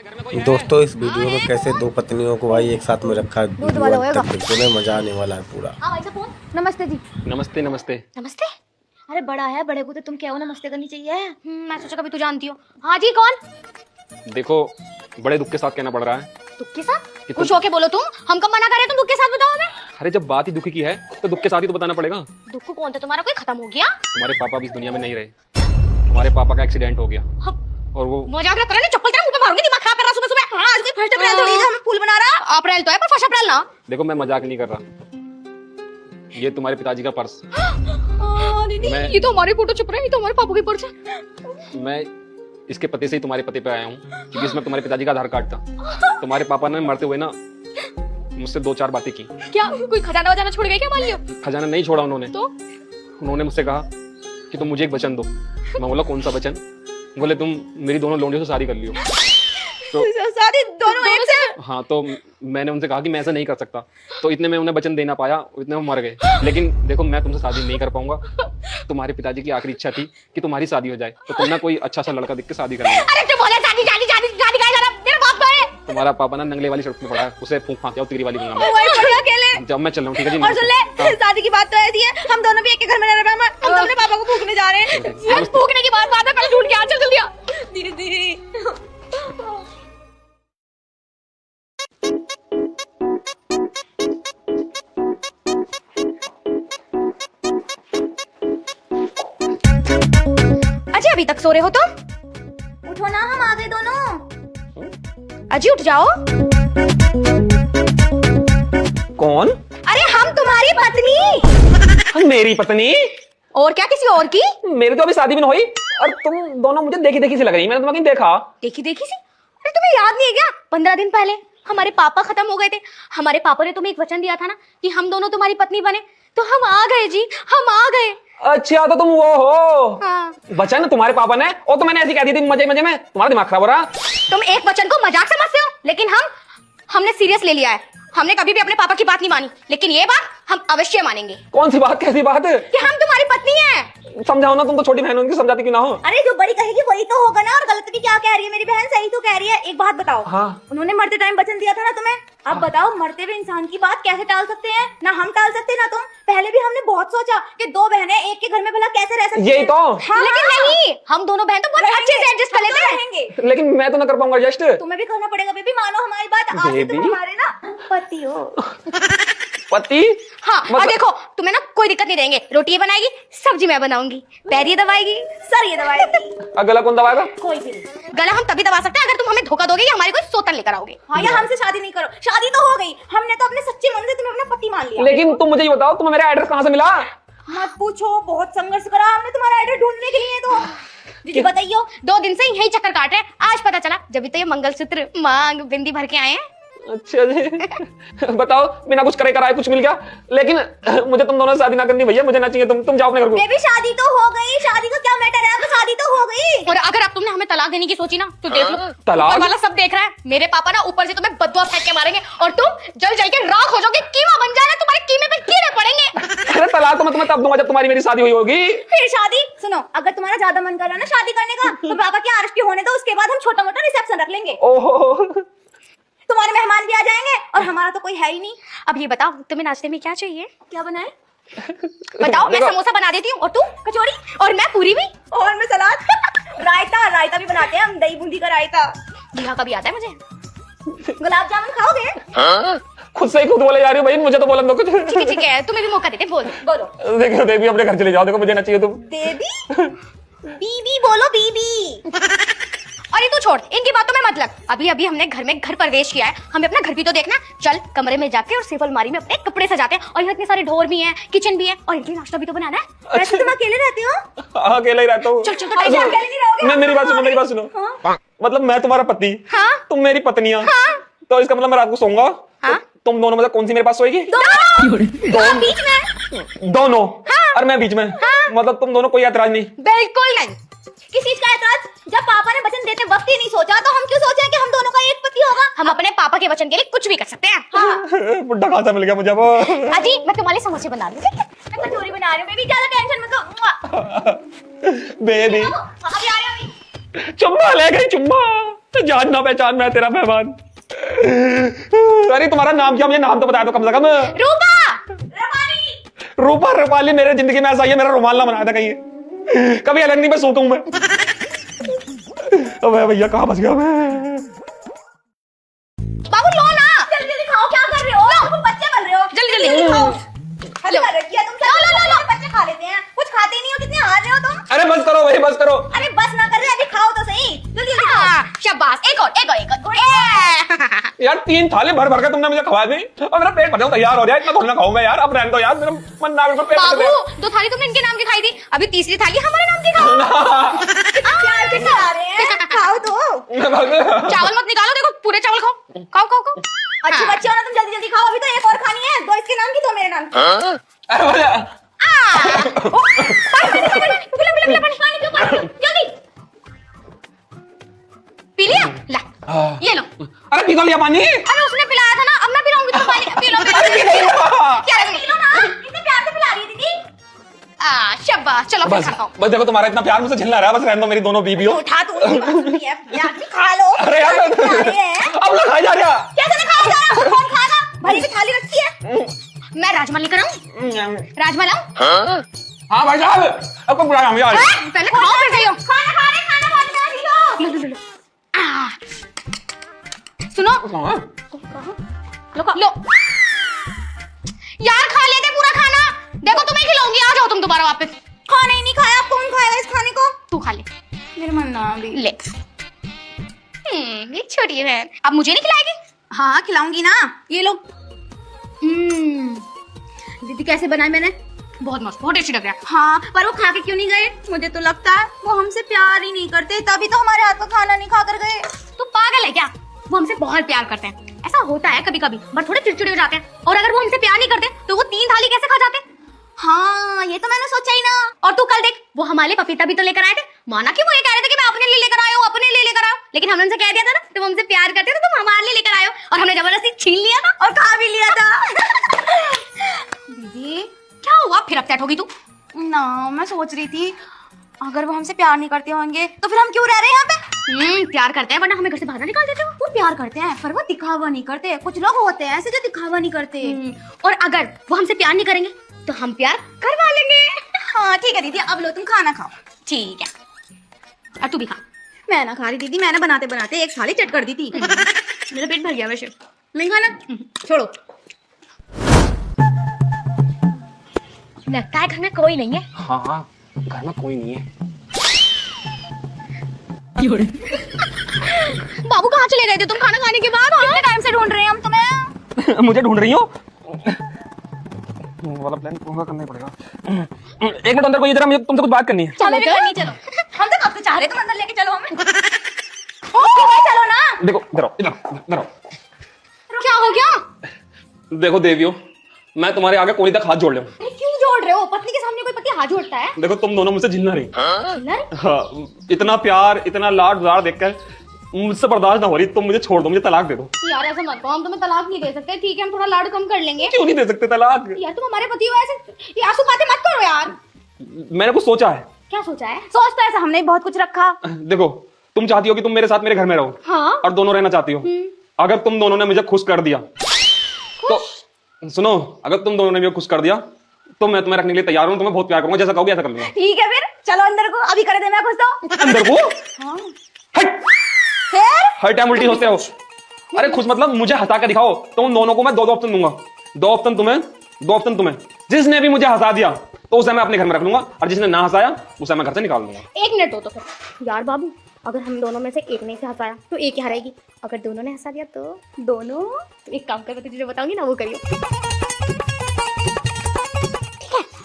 दोस्तों इस वीडियो में कैसे दो पत्नियों को भाई एक साथ में रखा है, देखने में मजा आने वाला है पूरा। नमस्ते जी। नमस्ते नमस्ते। नमस्ते। अरे बड़ा है, बड़े को तो तुम क्या हो नमस्ते करनी चाहिए। मैं सोचा कभी तू जानती हो। हाँ जी कौन? देखो बड़े दुख के साथ कहना पड़ रहा है। दुख के साथ? कुछ होके बोलो तुम, हम कब मना कर रहे तुम दुख के साथ बताओ हमें। अरे जब बात ही दुख की है तो दुख के साथ ही तो बताना पड़ेगा। दुख कौन था तुम्हारा, कोई खत्म हो गया? तुम्हारे पापा भी इस दुनिया में नहीं रहे, हमारे पापा का एक्सीडेंट हो गया और वो मजाक ना करो, चप्पल तेरे मुंह पे मारूंगी, दिमाग खराब कर रहा सुबह सुबह। हाँ, आज कोई फर्स्ट अप्रैल थोड़ी है, हमें फूल बना रहा। अप्रैल तो है पर फर्स्ट अप्रैल ना। देखो मैं मजाक नहीं कर रहा, ये तुम्हारे पिताजी का पर्स। दीदी ये तो हमारी फोटो छुप रहा है, ये तो हमारे पापा की पर्स है। मैं इसके पते से ही तुम्हारे पते पे आया हूँ क्योंकि इसमें तुम्हारे पिताजी का आधार कार्ड था। तुम्हारे पापा ने मरते हुए ना मुझसे 2-4 बातें की। क्या कोई खजाना वजाना छोड़ गए क्या मान लियो? खजाना नहीं छोड़ा उन्होंने तो उन्होंने मुझसे कहा कि तुम मुझे एक वचन दो। मैं बोला कौन सा वचन? बोले तुम मेरी दोनों लोंडियों से शादी कर लियो। तो शादी दोनों एक से? हाँ, तो मैंने उनसे कहा कि मैं ऐसा नहीं कर सकता, तो इतने में उन्हें वचन देना पाया, इतने में मर गए। लेकिन देखो मैं तुमसे शादी नहीं कर पाऊंगा, तुम्हारे पिताजी की आखिरी इच्छा थी कि तुम्हारी शादी हो जाए, तो तुम ना कोई अच्छा सा लड़का देख के शादी करना। अरे तू बोले शादी शादी शादी शादी का जरा मेरा बाप तो है। तुम्हारा पापा ना नंगले वाली सड़क में पड़ा है, उसे फूंक फांक आओ तेरी वाली गंगा में। वही बढ़िया अकेले। जब मैं चल रहा हूँ ठीक है जी। और सुन ले, शादी की बात तो ऐसी है, हम दोनों भी एक के घर में रह रहे हैं, हम अपने पापा को फूकने जा रहे हैं। हम फूकने की बात है, पहले ढूंढ के आ, चल जल्दी आ। दीदी अजी अभी तक सो रहे हो तुम? उठो ना, हम आ गए दोनों। अजी उठ जाओ। कौन? अरे हम तुम्हारी पत्नी। मेरी पत्नी? और क्या किसी और की? मेरी तो अभी शादी भी नहीं हुई और तुम दोनों मुझे देखी देखी से लग रही। मैंने तुम्हें कहीं देखा? देखी देखी सी? अरे तुम्हें याद नहीं है क्या, 15 दिन पहले हमारे पापा खत्म हो गए थे। हमारे पापा ने तुम्हें एक वचन दिया था ना कि हम दोनों तुम्हारी पत्नी बने, तो हम आ गए जी, हम आ गए। अच्छा तो तुम वो हो। हाँ। वचन तुम्हारे पापा ने, और तो मैंने ऐसी कह दी थी मजे मजे में। तुम्हारा दिमाग खराब हो रहा। तुम एक वचन को मजाक समझते हो, लेकिन हमने सीरियस ले लिया है। हमने कभी भी अपने पापा की बात नहीं मानी, लेकिन ये बात हम अवश्य मानेंगे। कौन सी बात, कैसी बात? कि हम तुम्हारी पत्नी हैं। समझाओ ना, तुम तो छोटी बहन हो, उनकी समझाती क्यों ना हो? अरे जो बड़ी कहेगी वही तो होगा ना, और गलत भी क्या कह रही है मेरी बहन, सही तो कह रही है। एक बात बताओ, हाँ। उन्होंने मरते टाइम वचन दिया था ना तुम्हें, अब बताओ मरते हुए इंसान की बात कैसे टाल सकते हैं? ना हम टाल सकते ना तुम। पहले भी हमने बहुत सोचा कि दो बहनें एक के घर में भला कैसे रह सकती हैं। यही तो। हाँ, लेकिन नहीं, हम दोनों बहन तो बहुत अच्छे से एडजस्ट कर लेते हैं। लेकिन मैं तो ना कर पाऊंगा एडजस्ट। तुम्हें भी करना पड़ेगा बेबी, मानो हमारी बात। आज से तुम बेबी? हमारे ना पति हो। पति? हाँ और देखो तुम्हें ना कोई दिक्कत नहीं देंगे। रोटी ये बनाएगी, सब्जी मैं बनाऊंगी, पैर ये दबाएगी, सर ये दबाएगी। गला कौन दबाएगा? कोई भी नहीं। गला हम तभी दबा सकते हैं अगर तुम हमें धोखा दोगे या हमारी कोई सोतन लेकर आओगे। हाँ, या हमसे शादी नहीं करो। शादी तो हो गई, हमने तो अपने सच्चे मन से तुम्हें अपना पति मान लिया। लेकिन तुम मुझे ये बताओ, तुम्हें मेरा एड्रेस कहाँ से मिला? मत पूछो, बहुत संघर्ष करा हमने तुम्हारा एड्रेस ढूंढने के लिए। तो दीदी बताइयो, 2 दिन से यही चक्कर काट रहे हैं, आज पता चला जब भी तो ये मंगलसूत्र मांग बिंदी भर के आए हैं। अच्छा जी। बताओ बिना कुछ करे कराए कुछ मिल गया। लेकिन मुझे तुम दोनों से शादी ना करनी भैया, मुझे ना चाहिए। तुम जाओ अपने घर को। बेबी शादी तो हो गई, शादी का क्या मैटर है, अब शादी तो हो गई। और अगर अब तुमने हमें तलाक देने की सोची ना तो देख लो, तलाक? ऊपर वाला सब देख रहा है। मेरे पापा ना ऊपर से तुम्हें बददुआ फेंक के मारेंगे और तुम जल जल के राख हो जाओगे, कीमा बन जाना, तुम्हारे कीमे पे कीड़े पड़ेंगे। अरे तलाक तो मैं तुम्हें तब दूंगा जब तुम्हारी मेरी शादी हुई होगी। फिर शादी? सुनो, अगर तुम्हारा ज्यादा मन कर रहा है ना शादी करने का तो पापा की आरती होने दो, उसके बाद हम छोटा मोटा रिसेप्शन रख लेंगे। ओहो, तुम्हारे मेहमान भी आ जाएंगे और हमारा तो कोई है ही नहीं। अब ये बताओ तुम्हें नाश्ते में क्या चाहिए, क्या बनाए? बताओ, मैं समोसा बना देती हूँ और तू कचौड़ी, और मैं पूरी भी, और मैं सलाद। रायता भी बनाते हैं हम, दही बूंदी का रायता। यहाँ कभी आता है मुझे। गुलाब जामुन खाओगे? खुद से ही खुद बोले जा रही हो भाई, मुझे तो बोलन दो कुछ। ठीक है, तुम्हें भी मौका देते, बोलो। देखो देवी अपने घर चले जाओ, देखो मुझे ना चाहिए तुम। बेबी बीबी बोलो, बीबी। अरे तू छोड़, इनकी बातों में मत लग। अभी अभी हमने घर में घर प्रवेश किया है, हमें अपना घर भी तो देखना। चल कमरे में जाके और सिर्फ अलमारी में अपने कपड़े सजाते हैं, और यहाँ इतने सारे ढोर भी हैं, किचन भी है, और इनके नाश्ता भी तो बनाना है। वैसे तुम अकेले रहते हो? हाँ अकेला ही रहता हूँ। चल चल, तो अकेले नहीं रहोगे। मैं मेरी बात सुनो। हाँ? मतलब मैं तुम्हारा पति, हाँ? तुम मेरी पत्नियां। हाँ? तो इसका मतलब मैं रात को सोऊंगा। हाँ? तुम दोनों मतलब कौन सी मेरे पास सोएगी? दोनों बीच में। दोनों? हाँ? और मैं बीच में? हाँ? मतलब तुम दोनों कोई ऐतराज नहीं? बिल्कुल नहीं। किस चीज का ऐतराज? जब पापा ने वचन देते वक्त ही नहीं सोचा, तो हम क्यों सोचे कि हम दोनों का एक पति होगा? हम अपने पापा के वचन के लिए कुछ भी कर सकते हैं। हाँ। बुड्ढा खासा मिल गया मुझे वो। अजी मैं तुम्हारे लिए समोसे बना रही हूँ, मैं कचौरी बना रही हूँ। बेबी ज्यादा टेंशन मत लो। बेबी अभी आ रही हूँ। चुम्मा ले गई चुम्मा। जान ना पहचान मैं तेरा मेहमान। अरे तुम्हारा नाम क्या, मुझे नाम तो बता दो कम से कम। रूपा, रूपाली। रूपा रूपाली मेरे जिंदगी में ऐसा ही है, मेरा रुमाल ना बनाया था कहीं, कभी अलग नहीं मैं सोता हूं मैं। अबे भैया कहाँ फंस गया मैं। बाबू लो ना, जल्दी जल्दी खाओ। क्या कर रहे हो? तुम बच्चे बन रहे हो। जल्दी जल्दी खाओ। हेलो कर रखी है तुम। लो बच्चे खा लेते हैं, कुछ खाते नहीं हो, कितने हार रहे हो तुम। अरे बस करो भाई बस करो। अरे बस ना कर रहे, अभी खाओ तो सही। जल्दी जल्दी खाओ। शाबाश, एक और। यार 3 थाली भर भर के तुमने मुझे खवा दी और मेरा पेट भरने को तैयार हो रहा है, इतना थोड़ा ना खाऊंगा यार। अब रहने दो यार, मेरा मन ना बिल्कुल पेट भर गया। बाबू 2 थाली तुमने इनके नाम की खाई थी, अभी तीसरी थाली हमारे नाम की खाओ। प्यार से खा रहे हैं, खाओ तो। चावल मत निकालो, देखो पूरे चावल खाओ। खाओ खाओ खाओ। अच्छी बच्ची हो ना तुम, जल्दी जल्दी खाओ, अभी तो एक और खानी है। 2 इसके नाम की, 2 मेरे नाम की। जल्दी पी लिया, ला ये लो। अरे पी तो लिया पानी। अरे उसने पिलाया था ना, अब मैं पिलाऊंगी तो पानी। पी लो क्या पी लो ना, इतने प्यार से पिला रही है दीदी। शाबाश, चलो फिर खाता हूं। बस देखो तुम्हारा इतना प्यार मुझसे झिलना रहा है, बस रहने दो मेरी दोनों बीबियों। उठा तू यार, खा लो। अरे यार अब लोग खाई जा रहा। कैसे नहीं खाओ जा, कौन खाएगा? भरी भी थाली रखी है। मैं राजमा लेकर आऊं? राजमा लाऊं? हाँ भाई साहब, अब कब बुलाया हम यार? पहले खाओ फिर जाइयो। खाना बहुत प्यारी लो। लो सुनो, लो यार, खा लेते पूरा खाना। देखो तुम्हें खिलाऊंगी, आ जाओ तुम दोबारा वापस। खाना ही नहीं खाया, कौन खाएगा इस खाने को? तू खा ले। मेरे मन ना भी ले। ये छोटी है, अब मुझे नहीं खिलाएगी? हाँ खिलाऊंगी ना, ये लो। दीदी कैसे बनाए मैंने? बहुत मस्त, बहुत टेस्टी लग रहा है। हाँ पर वो खा के क्यों नहीं गए? मुझे तो लगता है वो हमसे प्यार ही नहीं करते, तभी तो हमारे हाथ का खाना नहीं खा कर गए। तू पागल है क्या? वो हमसे बहुत प्यार करते हैं। ऐसा होता है कभी कभी, बट थोड़े चिड़चिड़े हो जाते हैं। और अगर वो हमसे प्यार नहीं करते तो वो 3 थाली कैसे खा जाते? हाँ ये तो मैंने सोचा ही ना। और तू कल देख, वो हमारे पपीता भी तो लेकर आए थे। माना कि वो ये कह रहे थे कि मैं अपने लिए लेकर आया हूँ, अपने लिए लेकर आया हूँ, लेकिन हमने उनसे कह दिया था ना तुम हमसे प्यार करते हो तो तुम हमारे लिए लेकर आए हो, और हमने जबरदस्ती छीन लिया था और खा भी लिया था। दीदी क्या हुआ, फिर अपसेट होगी तू? ना मैं सोच रही थी अगर वो हमसे प्यार नहीं करते होंगे तो फिर हम क्यों रह रहे हैं यहाँ पे? प्यार करते हैं वरना हमें घर से बाहर निकाल देते हो। वो प्यार करते हैं पर वो दिखावा नहीं करते। कुछ लोग होते हैं ऐसे जो दिखावा नहीं करते। और अगर वो हमसे प्यार नहीं करेंगे तो हम प्यार करवा लेंगे। हाँ ठीक है दीदी, अब लो तुम खाना खाओ। ठीक है, अब तू भी खा। मैं ना खा रही दीदी, मैंने बनाते बनाते एक थाली चट कर दी थी। मेरा पेट भर गया वैसे। नहीं खाना, छोड़ो। लगता है घर में कोई नहीं है। हाँ घर में कोई नहीं है। बाबू कहाँ चले गए थे तुम खाना खाने के बाद? कितने टाइम से ढूंढ रहे हैं हम तुम्हें। मुझे ढूंढ रही हो? वाला प्लान पूरा करना ही पड़ेगा। 1 मिनट अंदर कोई, जरा मुझे तुमसे कुछ बात करनी है। चलो चलो, हम तो कब से चाह रहे तुम अंदर लेके चलो हमें। चलो ना। देखो इधर आओ। क्या हो गया? देखो देवियों, मैं तुम्हारे आगे कोई तक हाथ जोड़ लूं। क्यों जोड़ रहे हो? पत्नी के सामने कोई पति हाथ जोड़ता है? देखो तुम दोनों मुझसे झिलना रही। झिल्लर? हाँ, इतना प्यार इतना लाड दुलार देखकर मुझसे बर्दाश्त ना हो रही। तुम मुझे छोड़ दो, मुझे तलाक दे दो। यार ऐसा मत कहो, हम तुम्हें तलाक नहीं दे सकते। ठीक है हम थोड़ा लाड कम कर लेंगे। क्यों नहीं दे सकते तलाक? यार तुम हमारे पति हो, ऐसे ये आंसू बातें मत करो यार। मैंने कुछ सोचा है। क्या सोचा है? सोच तो ऐसा हमने बहुत कुछ रखा। देखो तुम चाहती हो कि तुम मेरे साथ मेरे घर में रहो। हाँ। और दोनों रहना चाहती हो। अगर तुम दोनों ने मुझे खुश कर दिया तो सुनो, अगर तुम दोनों ने मुझे खुश कर दिया तो मैं तुम्हें रखने के लिए तैयार हूँ। तुम्हें बहुत प्यार करूंगा, जैसा कहोगे ऐसा कर लूंगा। ठीक है फिर चलो अंदर को, अभी कर दे मैं खुश तो। अंदर को? हाँ। हट फिर हर टाइम उल्टी सोचते हो। अरे खुश मतलब मुझे हंसा के दिखाओ। तुम दोनों को मैं 2 ऑप्शन दूंगा। 2 ऑप्शन तुम्हें, 2 ऑप्शन तुम्हें। जिसने भी मुझे हंसा दिया तो उसे मैं अपने घर में रख लूंगा, और जिसने ना हंसाया उसे मैं घर से निकाल दूंगा। 1 मिनट दो तो फिर। यार बाबू अगर हम दोनों में से एक ने से हंसाया तो एक ही हारेगी, अगर दोनों ने हंसा दिया तो दोनों। तो एक काम कर, मैं तुझे बताऊंगी ना, वो करियो।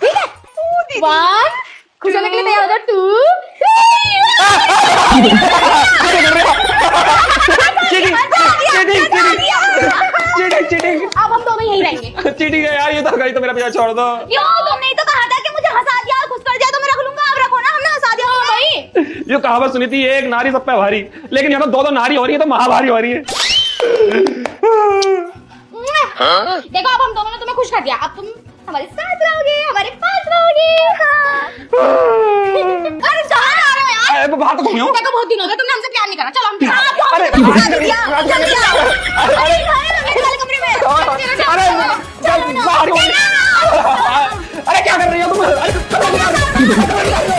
ठीक है 1 खुश होने के लिए तैयार हो जा। 2 चीटिंग अब हम दोनों यहीं रहेंगे। चीटिंग है यार, ये तो गई तो मेरा पीछा छोड़ दो। क्यों? तुमने ही तो कहा था कि मुझे हंसा दिया खुश कर दिया तो मैं रख लूंगा। अब रखो ना, हमने हंसा दिया भाई। ये कहावत सुनी थी, एक नारी सब पे भारी, लेकिन यहाँ तो 2 नारी हो रही है तो महाभारी हो रही है। देखो अब हम दोनों ने तुम्हें खुश कर दिया, अब तुम हमारे साथ रहोगे, हमारे पास रहोगे। हाँ। अरे कहाँ जा रहे हो यार? अरे बाहर तो घूमी हूँ। देखो बहुत दिन हो गए तुमने हमसे प्यार नहीं करा, चलो हम अरे मेरे वाले कमरे में अरे क्या कर रही हो तुम?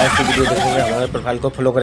ऐसी वीडियो देखने के लिए हमारे प्रोफाइल को फॉलो करें।